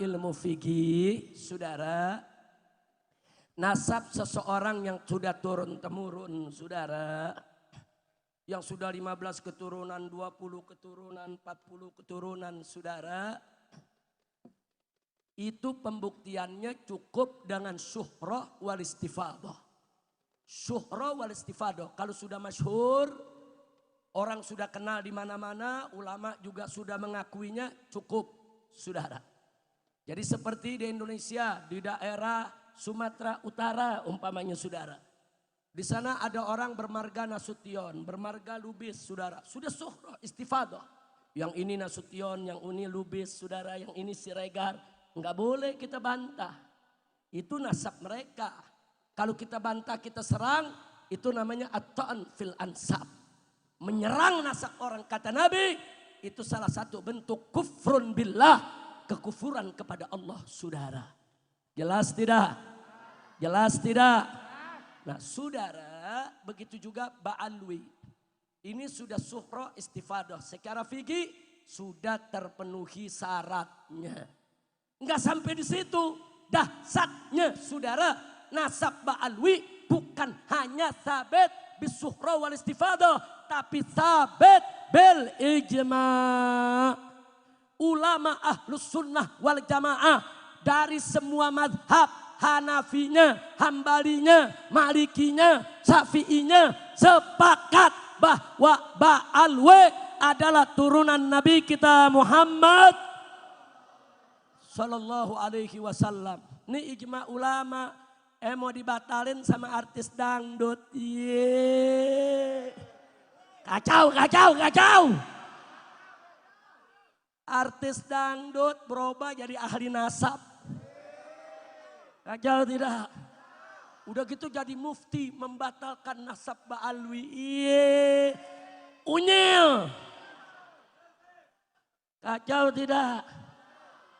ilmu fikih, saudara, nasab seseorang yang sudah turun-temurun, saudara, yang sudah 15 keturunan, 20 keturunan, 40 keturunan, saudara, itu pembuktiannya cukup dengan syuhrah wal istifadah. Syuhrah wal istifadah, kalau sudah masyhur, orang sudah kenal di mana-mana, ulama juga sudah mengakuinya, cukup, saudara. Jadi seperti di Indonesia, di daerah Sumatera Utara umpamanya, saudara. Di sana ada orang bermarga Nasution, bermarga Lubis, saudara. Sudah syuhrah, istifadah. Yang ini Nasution, yang ini Lubis, saudara. Yang ini Siregar. Enggak boleh kita bantah. Itu nasab mereka. Kalau kita bantah, kita serang, itu namanya at-ta'an fil ansab. Menyerang nasab orang, kata Nabi, itu salah satu bentuk kufrun billah, kekufuran kepada Allah, saudara. Jelas tidak? Jelas tidak? Nah, saudara, begitu juga ba'alwi. Ini sudah syuhrah istifadah. Secara fikih sudah terpenuhi syaratnya. Enggak sampai di situ. Dahsyatnya, saudara, nasab ba'alwi bukan hanya sabit bisyuhrah wal istifadah, tapi sabit bil ijma'. Ulama ahlus sunnah wal jamaah dari semua madhab, Hanafinya, Hambalinya, Malikinya, Syafi'inya sepakat bahwa ba'alwi adalah turunan Nabi kita Muhammad sallallahu alaihi wasallam. Ini ijma ulama. Mau dibatalin sama artis dangdut. Kacau, kacau, kacau. Artis dangdut berubah jadi ahli nasab. Kacau tidak? Udah gitu jadi mufti membatalkan nasab ba'alwi. Unyil. Kacau tidak?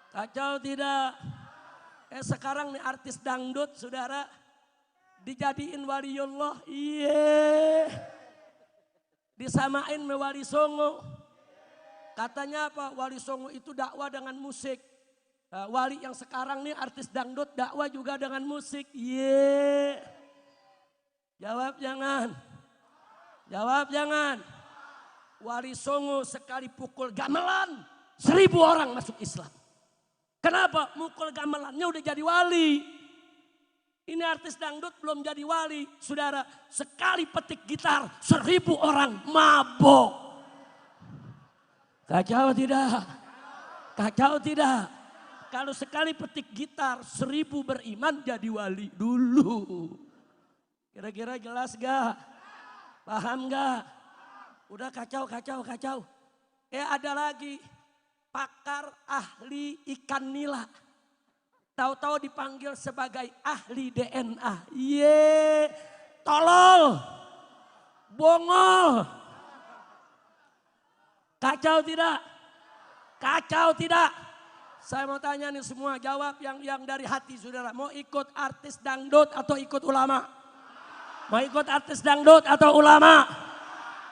Kacau tidak? Sekarang nih artis dangdut, saudara, dijadiin waliullah. Disamain me Wali Songo. Katanya apa? Wali Songo itu dakwah dengan musik. Wali yang sekarang nih artis dangdut dakwah juga dengan musik. Jawab jangan. Jawab jangan. Wali Songo sekali pukul gamelan 1000 orang masuk Islam. Kenapa? Mukul gamelannya udah jadi wali. Ini artis dangdut belum jadi wali. Saudara, sekali petik gitar 1000 orang mabok. Kacau tidak? Kacau tidak? Kalau sekali petik gitar 1000 beriman jadi wali dulu. Kira-kira jelas gak? Paham gak? Udah kacau, kacau, kacau. Ada lagi. Pakar ahli ikan nila. Tahu-tahu dipanggil sebagai ahli DNA. Tolol. Bongol. Kacau tidak? Kacau tidak? Saya mau tanya nih semua, jawab yang dari hati, saudara. Mau ikut artis dangdut atau ikut ulama? Mau ikut artis dangdut atau ulama?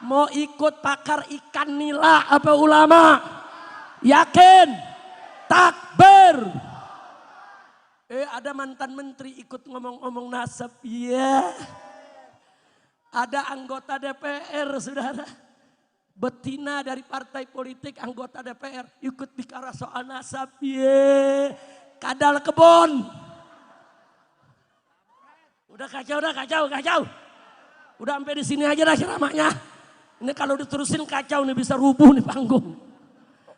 Mau ikut pakar ikan nila atau ulama? Yakin? Takbir. Ada mantan menteri ikut ngomong-ngomong nasab. Ada anggota DPR, saudara. Betina dari partai politik, anggota DPR ikut bicara soal nasab. Kadal kebon. Udah kacau, udah kacau, kacau. Udah sampai di sini aja dah ceramahnya. Ini kalau diterusin kacau nih, bisa rubuh nih panggung.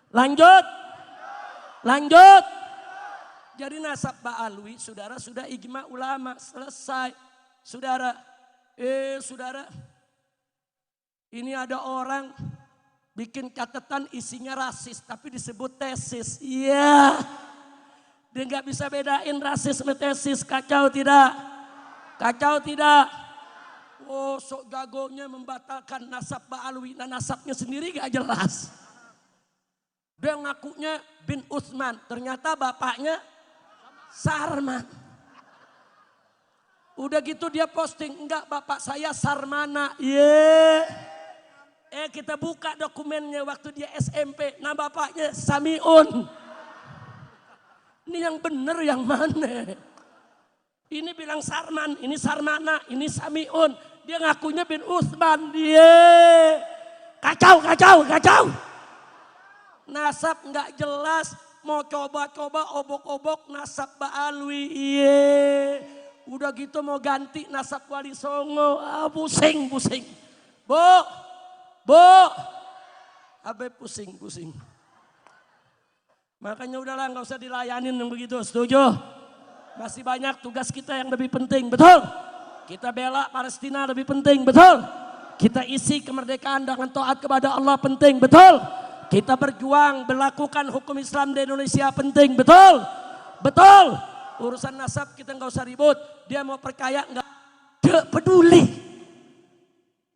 Lanjut. Lanjut. Jadi nasab ba'alwi, saudara, sudah ijma ulama, selesai. Saudara, saudara, ini ada orang bikin catatan isinya rasis, tapi disebut tesis. Dia nggak bisa bedain rasis sama tesis. Kacau tidak? Kacau tidak? Oh, sok jagonya membatalkan nasab ba'alwi. Nah, nasabnya sendiri gak jelas. Dia ngakunya bin Utsman, ternyata bapaknya Sarman. Udah gitu dia posting, enggak bapak saya Sarmana. Kita buka dokumennya waktu dia SMP, nah bapaknya Samiun. Ini yang bener yang mana? Ini bilang Sarman, ini Sarmana, ini Samiun. Dia ngakunya bin Utsman. Dia kacau. Nasab nggak jelas. Mau coba-coba obok-obok nasab Ba'alwi. Iya. Udah gitu mau ganti nasab Wali Songo. Pusing. Bu. Abe pusing. Makanya udahlah nggak usah dilayanin yang begitu. Setuju? Masih banyak tugas kita yang lebih penting. Betul? Kita bela Palestina lebih penting. Betul? Kita isi kemerdekaan dengan taat kepada Allah penting. Betul? Kita berjuang melakukan hukum Islam di Indonesia penting. Betul? Betul? Urusan nasab kita nggak usah ribut. Dia mau perkaya nggak peduli.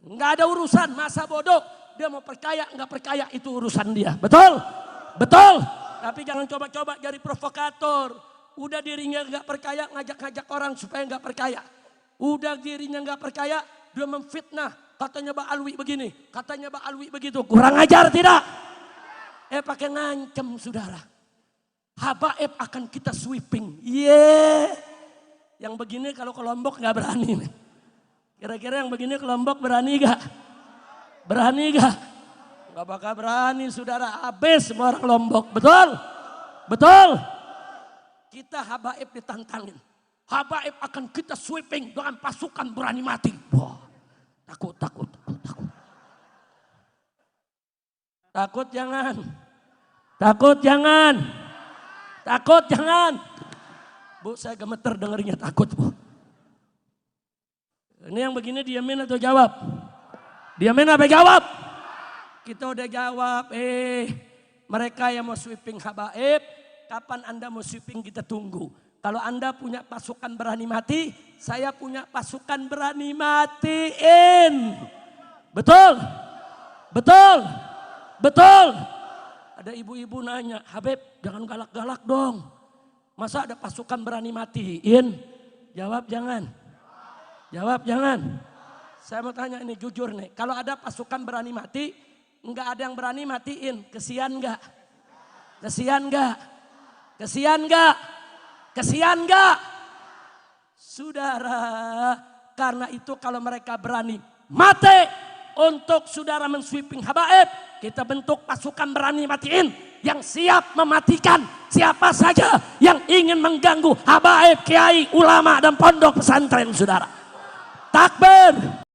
Nggak ada urusan masa bodoh. Dia mau perkaya nggak perkaya itu urusan dia. Betul? Betul? Tapi jangan coba-coba jadi provokator. Udah dirinya nggak perkaya ngajak-ngajak orang supaya nggak perkaya. Udah dirinya nggak perkaya dia memfitnah. Katanya Ba'alwi begini, katanya Ba'alwi begitu. Kurang ajar tidak? Pakai ngancem saudara. Habaib akan kita sweeping. Yang begini kalau ke Lombok nggak berani. Kira-kira yang begini ke Lombok berani gak? Berani gak? Gak bakal berani saudara. Habis semua orang Lombok. Betul? Betul? Kita habaib ditantangin. Habaib akan kita sweeping dengan pasukan berani mati. Wah, takut. Takut jangan. Bu, saya gemeter dengerinnya takut, Bu. Ini yang begini diamin atau jawab? Diamin apa jawab? Kita udah jawab. Mereka yang mau sweeping habaib, kapan Anda mau sweeping kita tunggu. Kalau Anda punya pasukan berani mati, saya punya pasukan berani matiin. Betul? Ada ibu-ibu nanya, Habib jangan galak-galak dong. Masa ada pasukan berani matiin? Jawab jangan. Saya mau tanya ini jujur nih. Kalau ada pasukan berani mati, enggak ada yang berani matiin. Kesian enggak? Saudara, karena itu kalau mereka berani mati untuk saudara mensweeping habaib, kita bentuk pasukan berani matiin yang siap mematikan siapa saja yang ingin mengganggu habaib, kiai, ulama dan pondok pesantren saudara. Takbir.